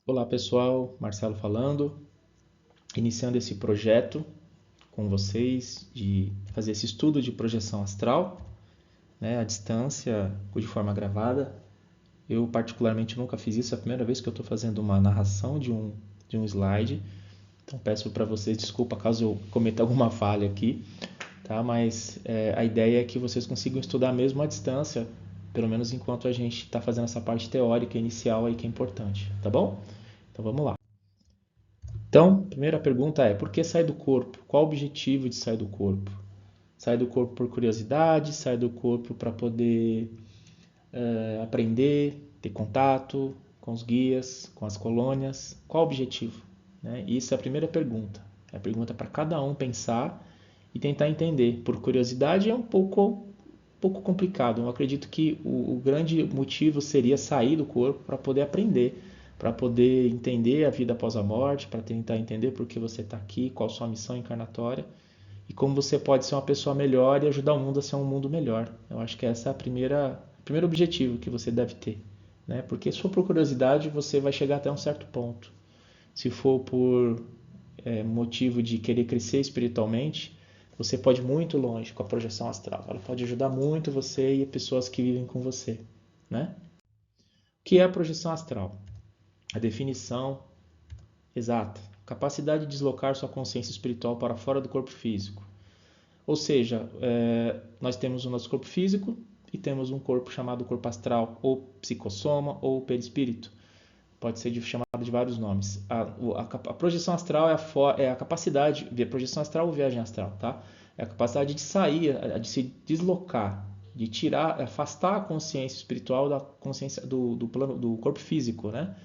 Olá pessoal, Marcelo falando, iniciando esse projeto com vocês de fazer esse estudo de projeção astral, né, à distância, de forma gravada. Eu particularmente nunca fiz isso, é a primeira vez que eu estou fazendo uma narração de um slide, então peço para vocês desculpa caso eu cometa alguma falha aqui, tá? Mas a ideia é que vocês consigam estudar mesmo à distância, pelo menos enquanto a gente está fazendo essa parte teórica inicial aí que é importante, tá bom? Então vamos lá. Então, a primeira pergunta é: por que sai do corpo? Qual o objetivo de sair do corpo? Sai do corpo por curiosidade, sai do corpo para poder aprender, ter contato com os guias, com as colônias. Qual o objetivo? Né? Isso é a primeira pergunta. É a pergunta para cada um pensar e tentar entender. Por curiosidade é um pouco complicado. Eu acredito que o grande motivo seria sair do corpo para poder aprender, para poder entender a vida após a morte, para tentar entender por que você está aqui, qual a sua missão encarnatória e como você pode ser uma pessoa melhor e ajudar o mundo a ser um mundo melhor. Eu acho que essa é o primeiro objetivo que você deve ter, né? Porque se for por curiosidade, você vai chegar até um certo ponto. Se for por motivo de querer crescer espiritualmente, você pode ir muito longe com a projeção astral. Ela pode ajudar muito você e pessoas que vivem com você, né? O que é a projeção astral? A definição exata: capacidade de deslocar sua consciência espiritual para fora do corpo físico. Ou seja, nós temos o nosso corpo físico e temos um corpo chamado corpo astral, ou psicossoma, ou perispírito. Pode ser chamado de vários nomes. A projeção astral é a capacidade, projeção astral ou viagem astral, tá? É a capacidade de sair, de se deslocar, de tirar, afastar a consciência espiritual da consciência do plano do corpo físico, né?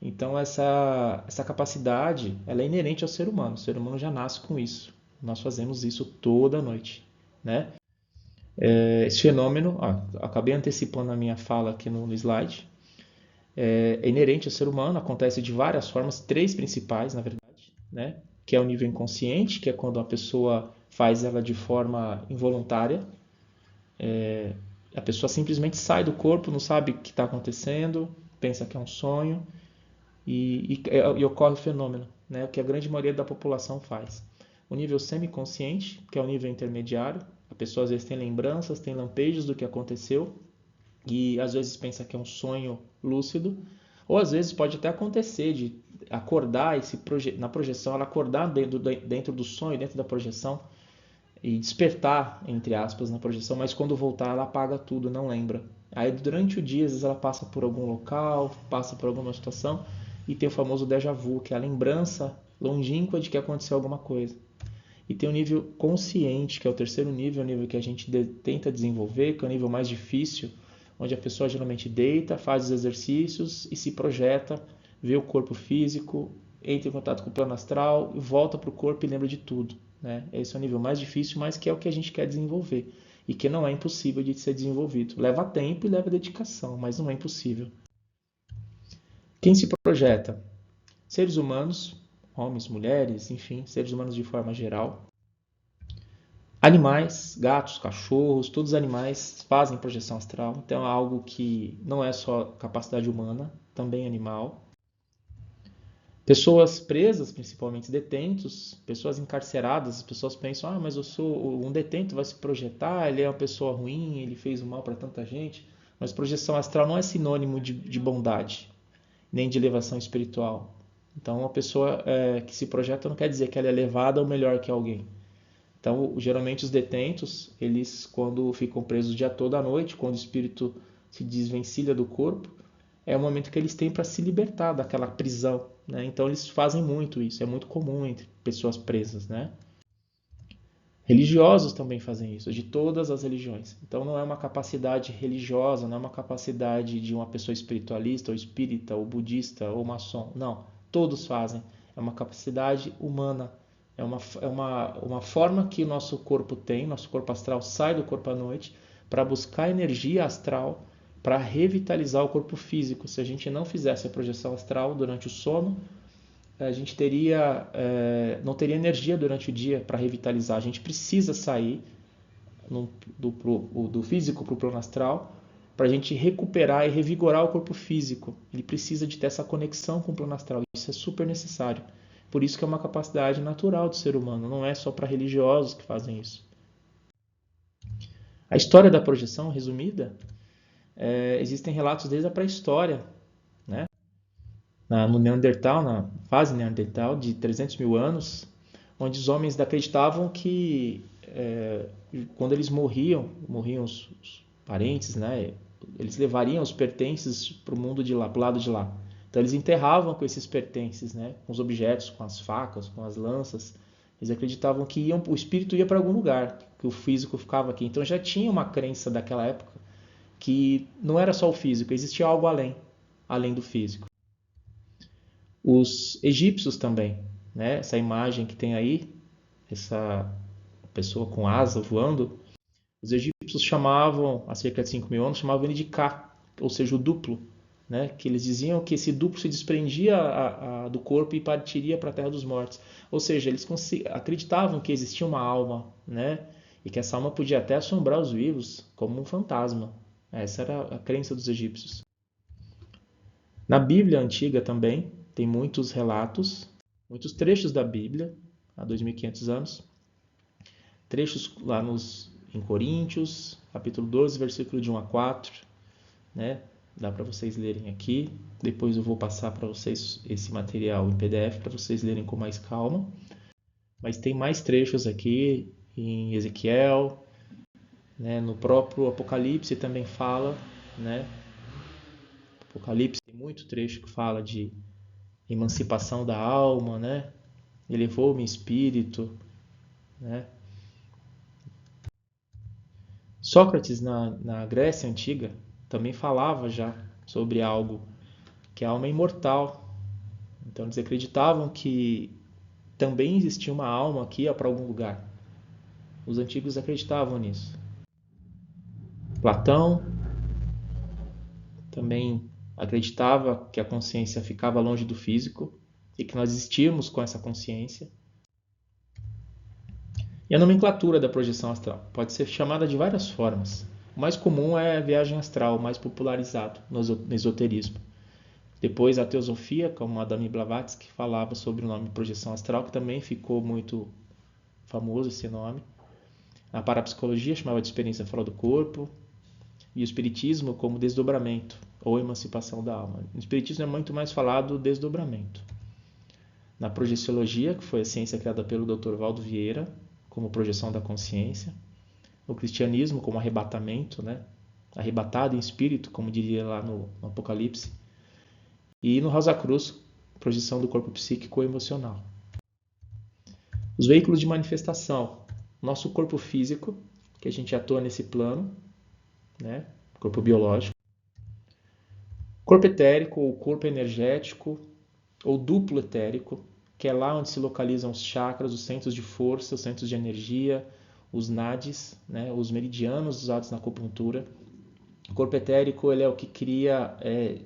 Então essa capacidade, ela é inerente ao ser humano. O ser humano já nasce com isso. Nós fazemos isso toda noite, né? Esse fenômeno, acabei antecipando a minha fala aqui no slide, é inerente ao ser humano, acontece de várias formas, três principais, na verdade, né? Que é o nível inconsciente, que é quando a pessoa faz ela de forma involuntária. A pessoa simplesmente sai do corpo, não sabe o que está acontecendo, pensa que é um sonho e ocorre o fenômeno, né? O que a grande maioria da população faz. O nível semiconsciente, que é o nível intermediário, a pessoa às vezes tem lembranças, tem lampejos do que aconteceu e às vezes pensa que é um sonho lúcido, ou às vezes pode até acontecer de acordar na projeção, ela acordar dentro do sonho, dentro da projeção e despertar, entre aspas, na projeção, mas quando voltar ela apaga tudo, não lembra. Aí durante o dia, às vezes ela passa por algum local, passa por alguma situação e tem o famoso déjà vu, que é a lembrança longínqua de que aconteceu alguma coisa. E tem o nível consciente, que é o terceiro nível, o nível que a gente tenta desenvolver, que é o nível mais difícil, onde a pessoa geralmente deita, faz os exercícios e se projeta, vê o corpo físico, entra em contato com o plano astral, volta para o corpo e lembra de tudo. Né? Esse é o nível mais difícil, mas que é o que a gente quer desenvolver e que não é impossível de ser desenvolvido. Leva tempo e leva dedicação, mas não é impossível. Quem se projeta? Seres humanos, homens, mulheres, enfim, seres humanos de forma geral. Animais, gatos, cachorros, todos os animais fazem projeção astral, então é algo que não é só capacidade humana, também animal. Pessoas presas, principalmente detentos, pessoas encarceradas, as pessoas pensam: mas eu sou um detento, vai se projetar, ele é uma pessoa ruim, ele fez o mal para tanta gente. Mas projeção astral não é sinônimo de bondade, nem de elevação espiritual. Então, uma pessoa que se projeta não quer dizer que ela é elevada ou melhor que alguém. Então, geralmente os detentos, eles quando ficam presos o dia todo à noite, quando o espírito se desvencilha do corpo, é o momento que eles têm para se libertar daquela prisão, né? Então eles fazem muito isso, é muito comum entre pessoas presas, né? Religiosos também fazem isso, de todas as religiões. Então não é uma capacidade religiosa, não é uma capacidade de uma pessoa espiritualista, ou espírita, ou budista, ou maçom. Não, todos fazem. É uma capacidade humana. É uma forma que o nosso corpo tem, nosso corpo astral sai do corpo à noite para buscar energia astral para revitalizar o corpo físico. Se a gente não fizesse a projeção astral durante o sono, a gente não teria energia durante o dia para revitalizar. A gente precisa sair do físico para o plano astral para a gente recuperar e revigorar o corpo físico. Ele precisa de ter essa conexão com o plano astral. Isso é super necessário. Por isso que é uma capacidade natural do ser humano, não é só para religiosos que fazem isso. A história da projeção, resumida, existem relatos desde a pré-história, né? No Neandertal, na fase Neandertal, de 300 mil anos, onde os homens acreditavam que quando eles morriam os parentes, né? Eles levariam os pertences para o mundo de lá, para o lado de lá. Então eles enterravam com esses pertences, né? Com os objetos, com as facas, com as lanças. Eles acreditavam que o espírito ia para algum lugar, que o físico ficava aqui. Então já tinha uma crença daquela época que não era só o físico, existia algo além do físico. Os egípcios também, né? Essa imagem que tem aí, essa pessoa com asa voando, os egípcios chamavam, há cerca de 5 mil anos, chamavam ele de Ka, ou seja, o duplo, né? Que eles diziam que esse duplo se desprendia do corpo e partiria para a terra dos mortos. Ou seja, eles acreditavam que existia uma alma, né? E que essa alma podia até assombrar os vivos como um fantasma. Essa era a crença dos egípcios. Na Bíblia antiga também tem muitos relatos, muitos trechos da Bíblia, há 2.500 anos, trechos lá em Coríntios, capítulo 12, versículo de 1 a 4, né? Dá para vocês lerem aqui. Depois eu vou passar para vocês esse material em PDF para vocês lerem com mais calma. Mas tem mais trechos aqui em Ezequiel, né? No próprio Apocalipse também fala, né? Apocalipse tem muito trecho que fala de emancipação da alma, né? Elevou-me espírito, né? Sócrates, na Grécia Antiga, também falava já sobre algo, que a alma é imortal. Então eles acreditavam que também existia uma alma que ia para algum lugar. Os antigos acreditavam nisso. Platão também acreditava que a consciência ficava longe do físico e que nós existíamos com essa consciência. E a nomenclatura da projeção astral pode ser chamada de várias formas. O mais comum é a viagem astral, o mais popularizado no esoterismo. Depois a teosofia, como Madame Blavatsky, falava sobre o nome projeção astral, que também ficou muito famoso esse nome. A parapsicologia chamava de experiência fora do corpo. E o espiritismo como desdobramento ou emancipação da alma. No espiritismo é muito mais falado desdobramento. Na projeciologia, que foi a ciência criada pelo Dr. Valdo Vieira, como projeção da consciência. O cristianismo como arrebatamento, né? Arrebatado em espírito, como diria lá no Apocalipse. E no Rosa Cruz, projeção do corpo psíquico e emocional. Os veículos de manifestação. Nosso corpo físico, que a gente atua nesse plano, né? Corpo biológico. Corpo etérico ou corpo energético ou duplo etérico, que é lá onde se localizam os chakras, os centros de força, os centros de energia, os nadis, né? Os meridianos usados na acupuntura. O corpo etérico ele é o que cria,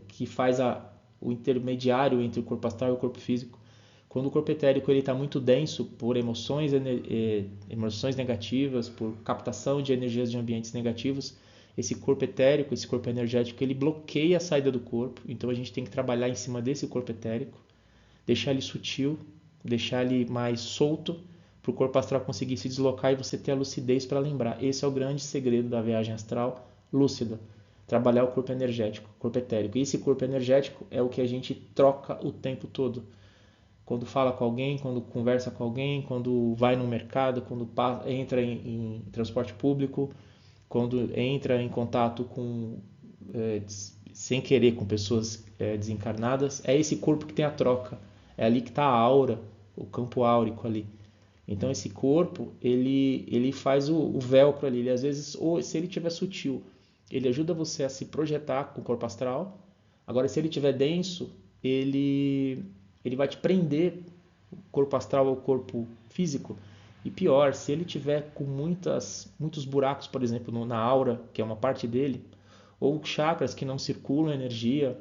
que faz o intermediário entre o corpo astral e o corpo físico. Quando o corpo etérico está muito denso por emoções negativas, por captação de energias de ambientes negativos, esse corpo etérico, esse corpo energético, ele bloqueia a saída do corpo. Então a gente tem que trabalhar em cima desse corpo etérico, deixar ele sutil, deixar ele mais solto, para o corpo astral conseguir se deslocar e você ter a lucidez para lembrar. Esse é o grande segredo da viagem astral lúcida. Trabalhar o corpo energético, o corpo etérico. E esse corpo energético é o que a gente troca o tempo todo. Quando fala com alguém, quando conversa com alguém, quando vai no mercado, quando entra em transporte público, quando entra em contato sem querer com pessoas desencarnadas, é esse corpo que tem a troca. É ali que está a aura, o campo áurico ali. Então esse corpo, ele faz o velcro ali. Ele, às vezes, ou se ele estiver sutil, ele ajuda você a se projetar com o corpo astral. Agora, se ele estiver denso, ele vai te prender o corpo astral ao corpo físico. E pior, se ele tiver com muitos buracos, por exemplo, na aura, que é uma parte dele, ou chakras que não circulam energia,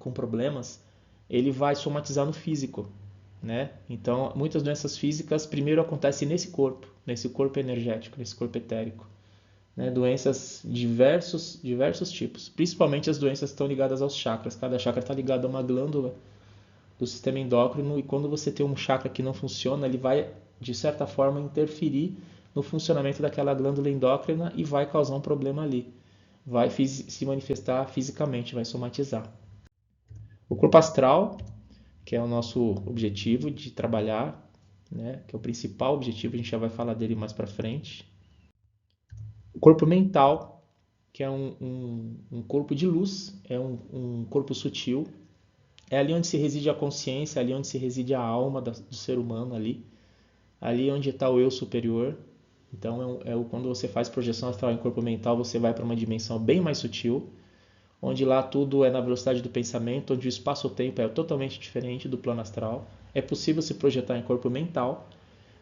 com problemas, ele vai somatizar no físico, né? Então, muitas doenças físicas primeiro acontecem nesse corpo energético, nesse corpo etérico. né? Doenças diversos tipos, principalmente as doenças que estão ligadas aos chakras. Cada chakra está ligado a uma glândula do sistema endócrino e quando você tem um chakra que não funciona, ele vai, de certa forma, interferir no funcionamento daquela glândula endócrina e vai causar um problema ali. Vai se manifestar fisicamente, vai somatizar. O corpo astral, que é o nosso objetivo de trabalhar, né, que é o principal objetivo, a gente já vai falar dele mais para frente. O corpo mental, que é um corpo de luz, é um corpo sutil, é ali onde se reside a consciência, ali onde se reside a alma do ser humano ali onde está o eu superior. Então, quando você faz projeção astral em corpo mental, você vai para uma dimensão bem mais sutil, onde lá tudo é na velocidade do pensamento, onde o espaço-tempo é totalmente diferente do plano astral. É possível se projetar em corpo mental,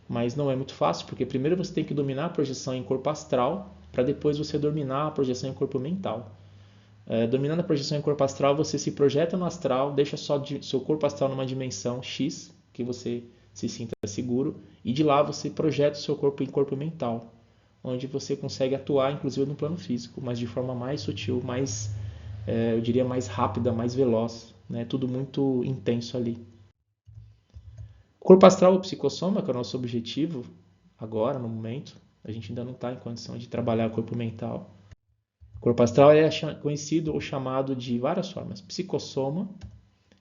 mas não é muito fácil, porque primeiro você tem que dominar a projeção em corpo astral, para depois você dominar a projeção em corpo mental. Dominando a projeção em corpo astral, você se projeta no astral, deixa só seu corpo astral numa dimensão X, que você se sinta seguro, e de lá você projeta o seu corpo em corpo mental, onde você consegue atuar, inclusive no plano físico, mas de forma mais sutil, mais, eu diria, mais rápida, mais veloz, né? Tudo muito intenso ali. O corpo astral ou psicossoma, que é o nosso objetivo agora, no momento, a gente ainda não está em condição de trabalhar o corpo mental. O corpo astral é conhecido ou chamado de várias formas: psicossoma,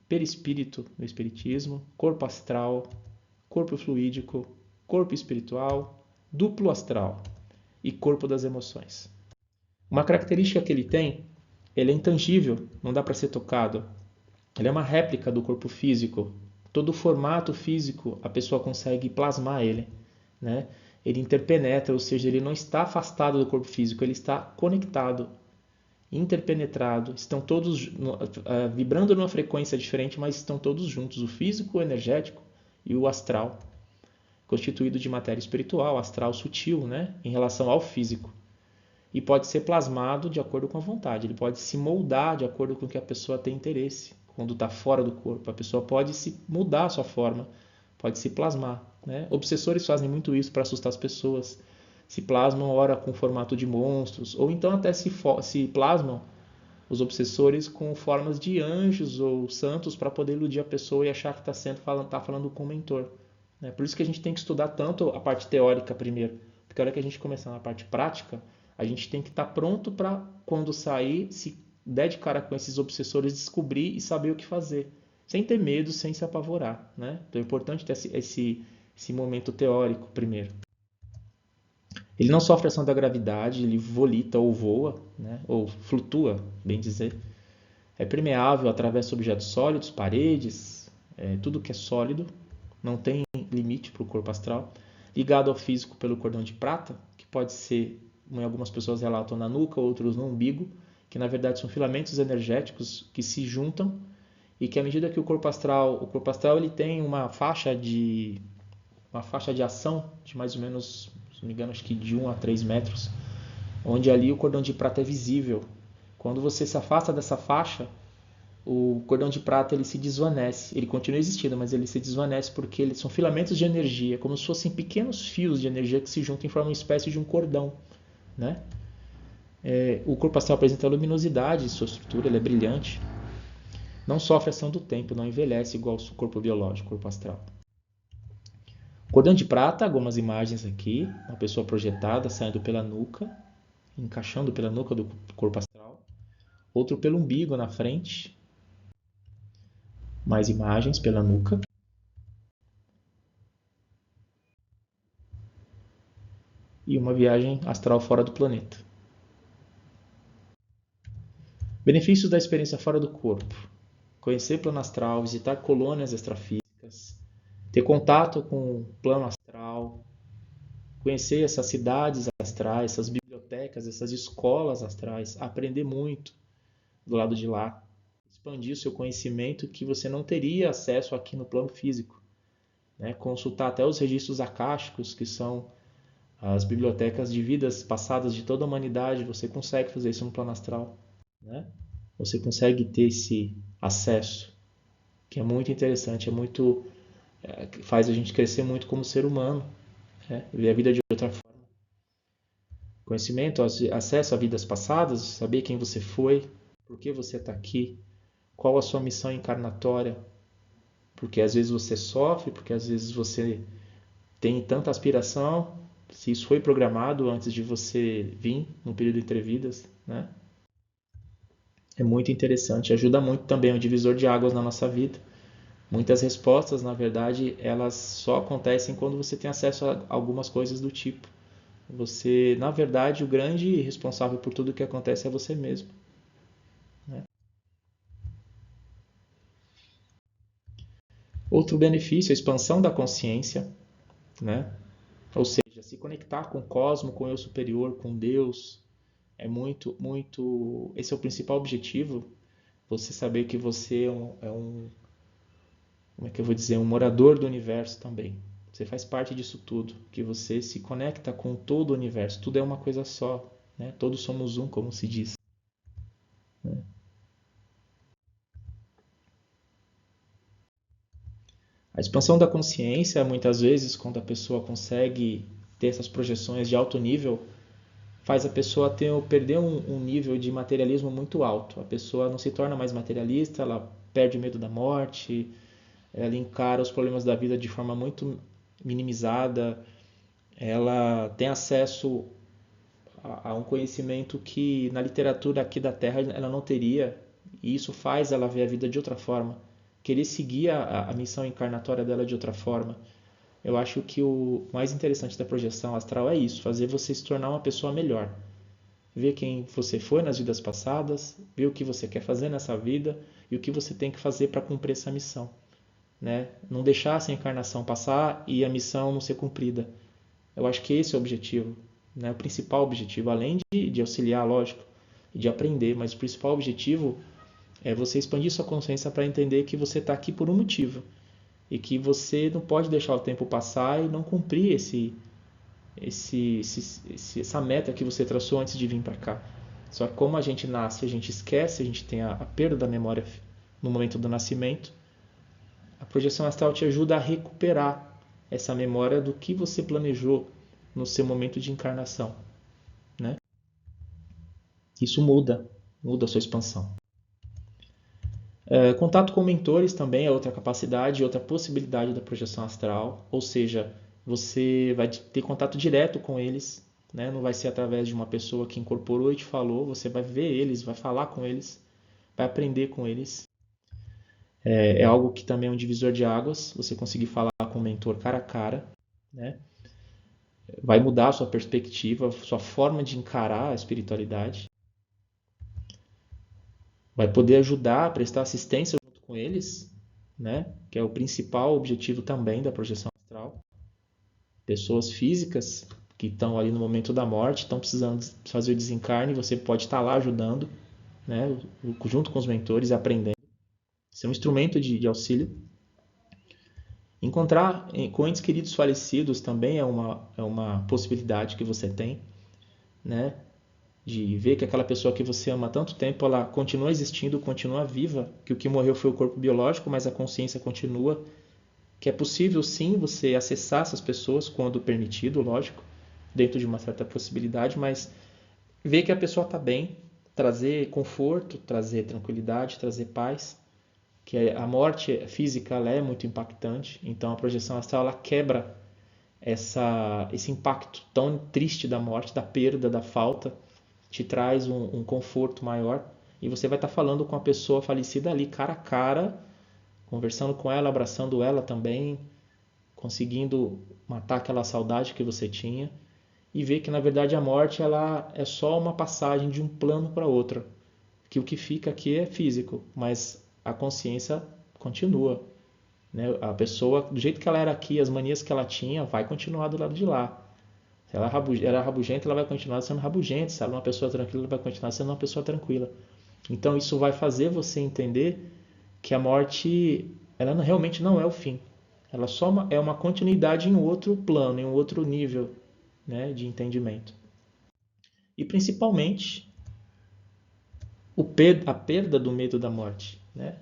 perispírito no espiritismo, corpo astral, corpo fluídico, corpo espiritual, duplo astral e corpo das emoções. Uma característica que ele é intangível, não dá para ser tocado. Ele é uma réplica do corpo físico. Todo o formato físico a pessoa consegue plasmar ele, né? Ele interpenetra, ou seja, ele não está afastado do corpo físico, ele está conectado, interpenetrado, estão todos vibrando numa frequência diferente, mas estão todos juntos, o físico, o energético e o astral, constituído de matéria espiritual, astral sutil, né, em relação ao físico. E pode ser plasmado de acordo com a vontade, ele pode se moldar de acordo com o que a pessoa tem interesse. Quando está fora do corpo, a pessoa pode se mudar a sua forma, pode se plasmar, né? Obsessores fazem muito isso para assustar as pessoas. Se plasmam, ora, com formato de monstros, ou então até se plasmam os obsessores com formas de anjos ou santos para poder iludir a pessoa e achar que está falando com o mentor. Né? Por isso que a gente tem que estudar tanto a parte teórica primeiro, porque a hora que a gente começar na parte prática, a gente tem que estar pronto para, quando sair, se der de cara com esses obsessores, descobrir e saber o que fazer, sem ter medo, sem se apavorar. Né? Então é importante ter esse momento teórico primeiro. Ele não sofre ação da gravidade, ele volita ou voa, né? Ou flutua, bem dizer. É permeável, atravessa objetos sólidos, paredes, tudo que é sólido, não tem limite para o corpo astral. Ligado ao físico pelo cordão de prata, que pode ser, em algumas pessoas relatam na nuca, outros no umbigo, que na verdade são filamentos energéticos que se juntam e que à medida que o corpo astral ele tem uma faixa de ação de mais ou menos, se não me engano, acho que de 1 a 3 metros, onde ali o cordão de prata é visível. Quando você se afasta dessa faixa, o cordão de prata ele se desvanece. Ele continua existindo, mas ele se desvanece porque eles são filamentos de energia, como se fossem pequenos fios de energia que se juntam e formam uma espécie de um cordão. Né? O corpo astral apresenta luminosidade, sua estrutura ele é brilhante. Não sofre ação do tempo, não envelhece igual o corpo biológico, o corpo astral. Cordão de prata, algumas imagens aqui, uma pessoa projetada saindo pela nuca, encaixando pela nuca do corpo astral. Outro pelo umbigo na frente. Mais imagens pela nuca. E uma viagem astral fora do planeta. Benefícios da experiência fora do corpo. Conhecer plano astral, visitar colônias extrafísicas, ter contato com o plano astral, conhecer essas cidades astrais, essas bibliotecas, essas escolas astrais, aprender muito do lado de lá, expandir o seu conhecimento que você não teria acesso aqui no plano físico. Né? Consultar até os registros akáshicos, que são as bibliotecas de vidas passadas de toda a humanidade, você consegue fazer isso no plano astral. Né? Você consegue ter esse acesso, que é muito interessante, faz a gente crescer muito como ser humano, né? Ver a vida de outra forma. Conhecimento, acesso a vidas passadas, saber quem você foi, por que você está aqui, qual a sua missão encarnatória, porque às vezes você sofre, porque às vezes você tem tanta aspiração, se isso foi programado antes de você vir no período entre vidas, né? É muito interessante, ajuda muito também o divisor de águas na nossa vida. Muitas respostas, na verdade, elas só acontecem quando você tem acesso a algumas coisas do tipo. Você, na verdade, o grande responsável por tudo que acontece é você mesmo, né? Outro benefício, a expansão da consciência, né? Ou seja, se conectar com o cosmos, com o eu superior, com Deus, é muito. Esse é o principal objetivo. Você saber que você como é que eu vou dizer, um morador do universo também. Você faz parte disso tudo, que você se conecta com todo o universo. Tudo é uma coisa só, né? Todos somos um, como se diz, né? A expansão da consciência, muitas vezes, quando a pessoa consegue ter essas projeções de alto nível, faz a pessoa perder um nível de materialismo muito alto. A pessoa não se torna mais materialista, ela perde o medo da morte, ela encara os problemas da vida de forma muito minimizada, ela tem acesso a um conhecimento que na literatura aqui da Terra ela não teria, e isso faz ela ver a vida de outra forma, querer seguir a missão encarnatória dela de outra forma. Eu acho que o mais interessante da projeção astral é isso, fazer você se tornar uma pessoa melhor. Ver quem você foi nas vidas passadas, ver o que você quer fazer nessa vida e o que você tem que fazer para cumprir essa missão, né? Não deixar essa encarnação passar e a missão não ser cumprida. Eu acho que esse é o objetivo, né? O principal objetivo, além de auxiliar, lógico, e de aprender, mas o principal objetivo é você expandir sua consciência para entender que você está aqui por um motivo e que você não pode deixar o tempo passar e não cumprir essa meta que você traçou antes de vir para cá. Só que como a gente nasce, a gente esquece, a gente tem a perda da memória no momento do nascimento, a projeção astral te ajuda a recuperar essa memória do que você planejou no seu momento de encarnação, né? Isso muda a sua expansão. Contato com mentores também é outra capacidade, outra possibilidade da projeção astral, ou seja, você vai ter contato direto com eles, né? Não vai ser através de uma pessoa que incorporou e te falou, você vai ver eles, vai falar com eles, vai aprender com eles. É algo que também é um divisor de águas, você conseguir falar com o mentor cara a cara, né? Vai mudar a sua perspectiva, sua forma de encarar a espiritualidade, vai poder ajudar, prestar assistência junto com eles, né? Que é o principal objetivo também da projeção astral. Pessoas físicas que estão ali no momento da morte, estão precisando fazer o desencarne, você pode estar lá ajudando, né? Junto com os mentores, aprendendo. Isso é um instrumento de auxílio. Encontrar com entes queridos falecidos também é uma possibilidade que você tem, né? De ver que aquela pessoa que você ama há tanto tempo, ela continua existindo, continua viva, que o que morreu foi o corpo biológico, mas a consciência continua, que é possível sim você acessar essas pessoas quando permitido, lógico, dentro de uma certa possibilidade, mas ver que a pessoa está bem, trazer conforto, trazer tranquilidade, trazer paz, que a morte física ela é muito impactante, então a projeção astral ela quebra esse impacto tão triste da morte, da perda, da falta, te traz um conforto maior e você vai estar falando com a pessoa falecida ali cara a cara, conversando com ela, abraçando ela também, conseguindo matar aquela saudade que você tinha e ver que na verdade a morte ela é só uma passagem de um plano para outro, que o que fica aqui é físico, mas a consciência continua, né? A pessoa, do jeito que ela era aqui, as manias que ela tinha, vai continuar do lado de lá. Se ela era rabugenta, ela vai continuar sendo rabugenta. Se ela é uma pessoa tranquila, ela vai continuar sendo uma pessoa tranquila. Então isso vai fazer você entender que a morte, ela realmente não é o fim. Ela só é uma continuidade em outro plano, em um outro nível, né, de entendimento. E principalmente a perda do medo da morte, né?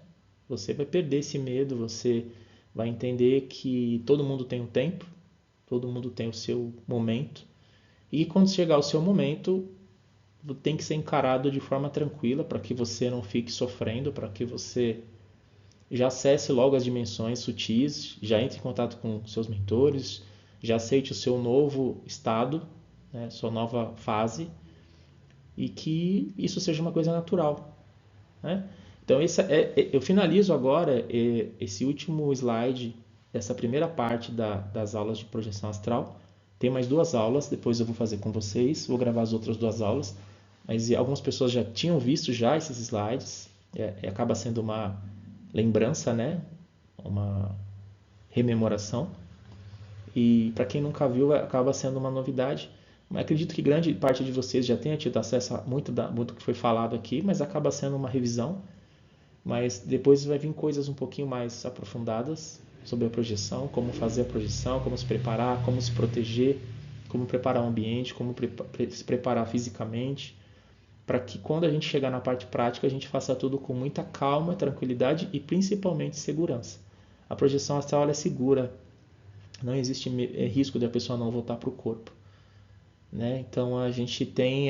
Você vai perder esse medo, você vai entender que todo mundo tem um tempo, todo mundo tem o seu momento E quando chegar o seu momento, tem que ser encarado de forma tranquila para que você não fique sofrendo, para que você já acesse logo as dimensões sutis, já entre em contato com seus mentores, já aceite o seu novo estado, né, sua nova fase, e que isso seja uma coisa natural, né? Então eu finalizo agora esse último slide dessa primeira parte das aulas de projeção astral. Tem mais 2 aulas, depois eu vou fazer com vocês, vou gravar as outras 2 aulas, mas algumas pessoas já tinham visto já esses slides, acaba sendo uma lembrança, né? Uma rememoração. E para quem nunca viu, acaba sendo uma novidade. Mas acredito que grande parte de vocês já tenha tido acesso a muito que foi falado aqui, mas acaba sendo uma revisão. Mas depois vai vir coisas um pouquinho mais aprofundadas sobre a projeção, como fazer a projeção, como se preparar, como se proteger, como preparar o ambiente, como se preparar fisicamente, para que quando a gente chegar na parte prática, a gente faça tudo com muita calma, tranquilidade e principalmente segurança. A projeção astral é segura, não existe risco de a pessoa não voltar para o corpo, né? Então a gente tem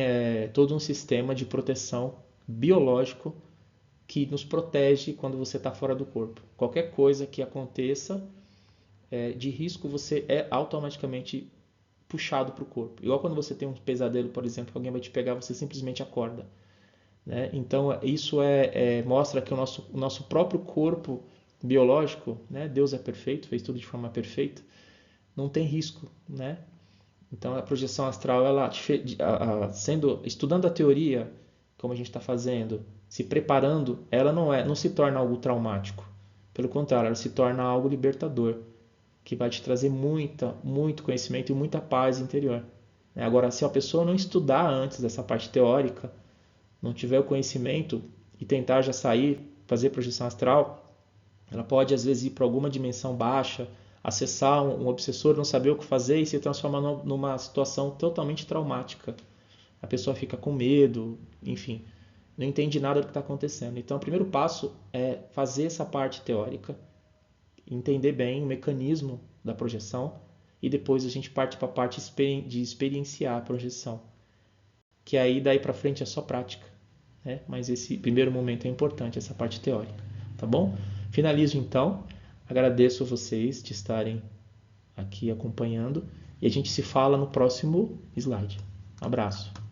todo um sistema de proteção biológico que nos protege quando você está fora do corpo. Qualquer coisa que aconteça de risco, você é automaticamente puxado para o corpo. Igual quando você tem um pesadelo, por exemplo, que alguém vai te pegar, você simplesmente acorda, né? Então isso mostra que o nosso próprio corpo biológico, né? Deus é perfeito, fez tudo de forma perfeita, não tem risco, né? Então a projeção astral, ela estudando a teoria, como a gente está fazendo, se preparando, ela não se torna algo traumático. Pelo contrário, ela se torna algo libertador, que vai te trazer muito conhecimento e muita paz interior. Agora, se a pessoa não estudar antes dessa parte teórica, não tiver o conhecimento e tentar já sair, fazer projeção astral, ela pode às vezes ir para alguma dimensão baixa, acessar um obsessor, não saber o que fazer e se transformar numa situação totalmente traumática. A pessoa fica com medo, enfim, não entende nada do que está acontecendo. Então, o primeiro passo é fazer essa parte teórica, entender bem o mecanismo da projeção e depois a gente parte para a parte de experienciar a projeção, que aí daí para frente é só prática, né? Mas esse primeiro momento é importante, essa parte teórica, tá bom? Finalizo então, agradeço a vocês de estarem aqui acompanhando e a gente se fala no próximo slide. Um abraço.